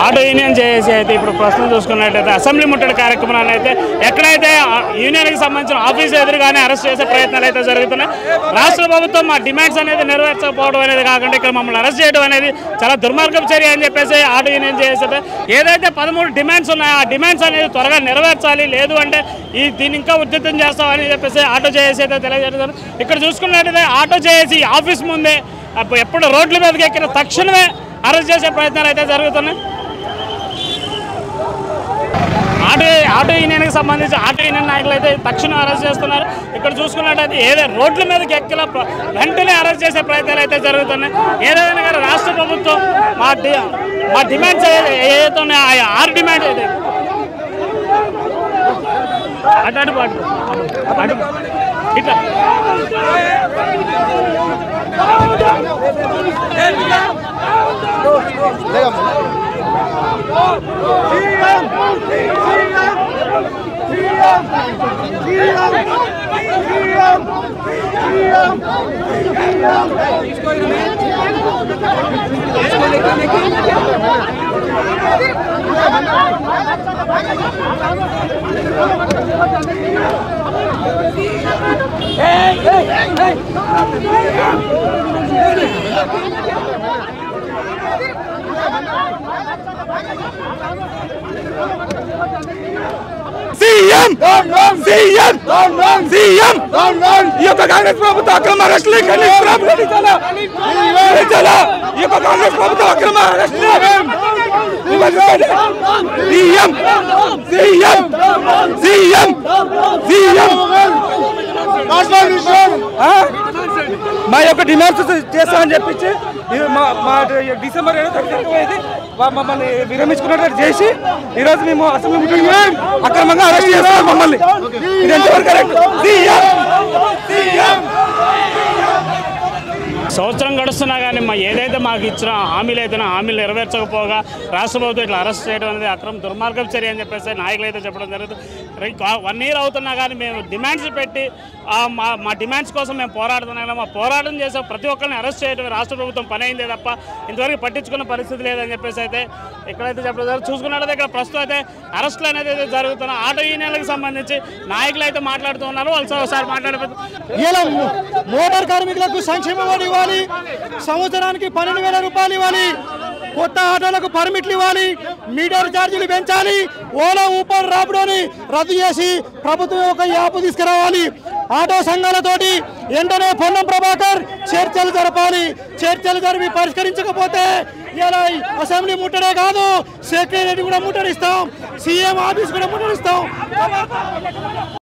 Auto union చేసి అయితే ఇప్పుడు ప్రశ్న చూసుకున్నట్టయితే అసెంబ్లీ ముట్టడి కార్యక్రమాన్ని అయితే ఎక్కడైతే యూనియన్కి సంబంధించిన ఆఫీస్ ఎదురుగానే అరెస్ట్ చేసే ప్రయత్నాలు అయితే జరుగుతున్నాయి. రాష్ట్ర ప్రభుత్వం మా డిమాండ్స్ అనేది నెరవేర్చకపోవడం అనేది కాకుండా ఇక్కడ మమ్మల్ని అరెస్ట్ చేయడం అనేది చాలా దుర్మార్గపు చర్య అని చెప్పేసి ఆటో యూనియన్ చేసి ఏదైతే 13 డిమాండ్స్ ఉన్నాయో ఆ డిమాండ్స్ అనేది త్వరగా నెరవేర్చాలి, లేదు అంటే దీన్ని ఇంకా ఉధృతం చేస్తామని చెప్పేసి ఆటో చేసి అయితే తెలియజేస్తారు. ఇక్కడ చూసుకున్నట్టయితే ఆటో చేసి ఆఫీస్ ముందే ఎప్పుడు రోడ్ల మీదకి ఎక్కిన తక్షణమే అరెస్ట్ చేసే ప్రయత్నాలు అయితే జరుగుతున్నాయి. ఆటో యూనియన్కి సంబంధించి ఆటో యూనియన్ నాయకులు అయితే తక్షణం అరెస్ట్ చేస్తున్నారు. ఇక్కడ చూసుకున్నట్టయితే ఏదైనా రోడ్ల మీదకి ఎక్కిన వెంటనే అరెస్ట్ చేసే ప్రయత్నాలు అయితే జరుగుతున్నాయి. ఏదైనా కానీ రాష్ట్ర ప్రభుత్వం మా డిమాండ్స్ ఏదైతే ఉన్నాయో 6 డిమాండ్స్ అయితే ఇట్లా ఈ యొక్క కాంగ్రెస్ ప్రభుత్వ అక్రమ అరెస్టులు కాంగ్రెస్ ప్రభుత్వ అక్రమ అరెస్టులు మా యొక్క డిమాండ్స్ చేస్తామని చెప్పించి మా డిసెంబర్ 7 మమ్మల్ని విరమించుకున్నట్టు చేసి ఈరోజు మేము అసెంబ్లీ ముట్టడి అక్రమంగా అరెస్ట్ చేస్తాం. మమ్మల్ని ఇది ఎంతవరకు కరెక్ట్? సంవత్సరం గడుస్తున్నా కానీ ఏదైతే మాకు ఇచ్చిన హామీలు అయితే హామీలు నెరవేర్చకపోగా రాష్ట్ర ప్రభుత్వం ఇట్లా అరెస్ట్ చేయడం అనేది అక్రమ దుర్మార్గం చర్య అని చెప్పేసి నాయకులు అయితే చెప్పడం జరుగుతుంది. 1 year అవుతున్నా కానీ మేము డిమాండ్స్ పెట్టి మా డిమాండ్స్ కోసం మేము పోరాడుతున్నాం. మా పోరాటం చేసే ప్రతి ఒక్కరిని అరెస్ట్ చేయడం రాష్ట్ర ప్రభుత్వం పని అయిందే తప్ప ఇంతవరకు పట్టించుకున్న పరిస్థితి లేదని చెప్పేసి అయితే ఎక్కడైతే చెప్పడం జరుగుతుంది. చూసుకున్నట్లయితే ఇక్కడ ప్రస్తుతం అయితే అరెస్టులు అనేది అయితే జరుగుతున్నాయి. ఆటో యూనియన్లకు సంబంధించి నాయకులు అయితే మాట్లాడుతున్నారు. వాళ్ళు ఒకసారి ఇలా మోటార్ కార్మికులకు సంక్షేమం ఇవ్వాలి, సంవత్సరానికి 12,000 రూపాయలు ఇవ్వాలి, కొత్త ఆటోలకు పర్మిట్లు ఇవ్వాలి, మీటర్ ఛార్జీలు పెంచాలి, ఓలా ఊపర్ రాపిడోని రద్దు చేసి ప్రభుత్వం ఒక యాప్ తీసుకురావాలి. ఆటో సంఘాలతోటి వెంటనే పొన్నం ప్రభాకర్ చర్చలు జరపాలి. చర్చలు జరిపి పరిష్కరించకపోతే ఇలా అసెంబ్లీ ముట్టడే కాదు, సెక్రటరీ కూడా ముట్టడిస్తాం, సీఎం ఆఫీస్ కూడా ముట్టడిస్తాం.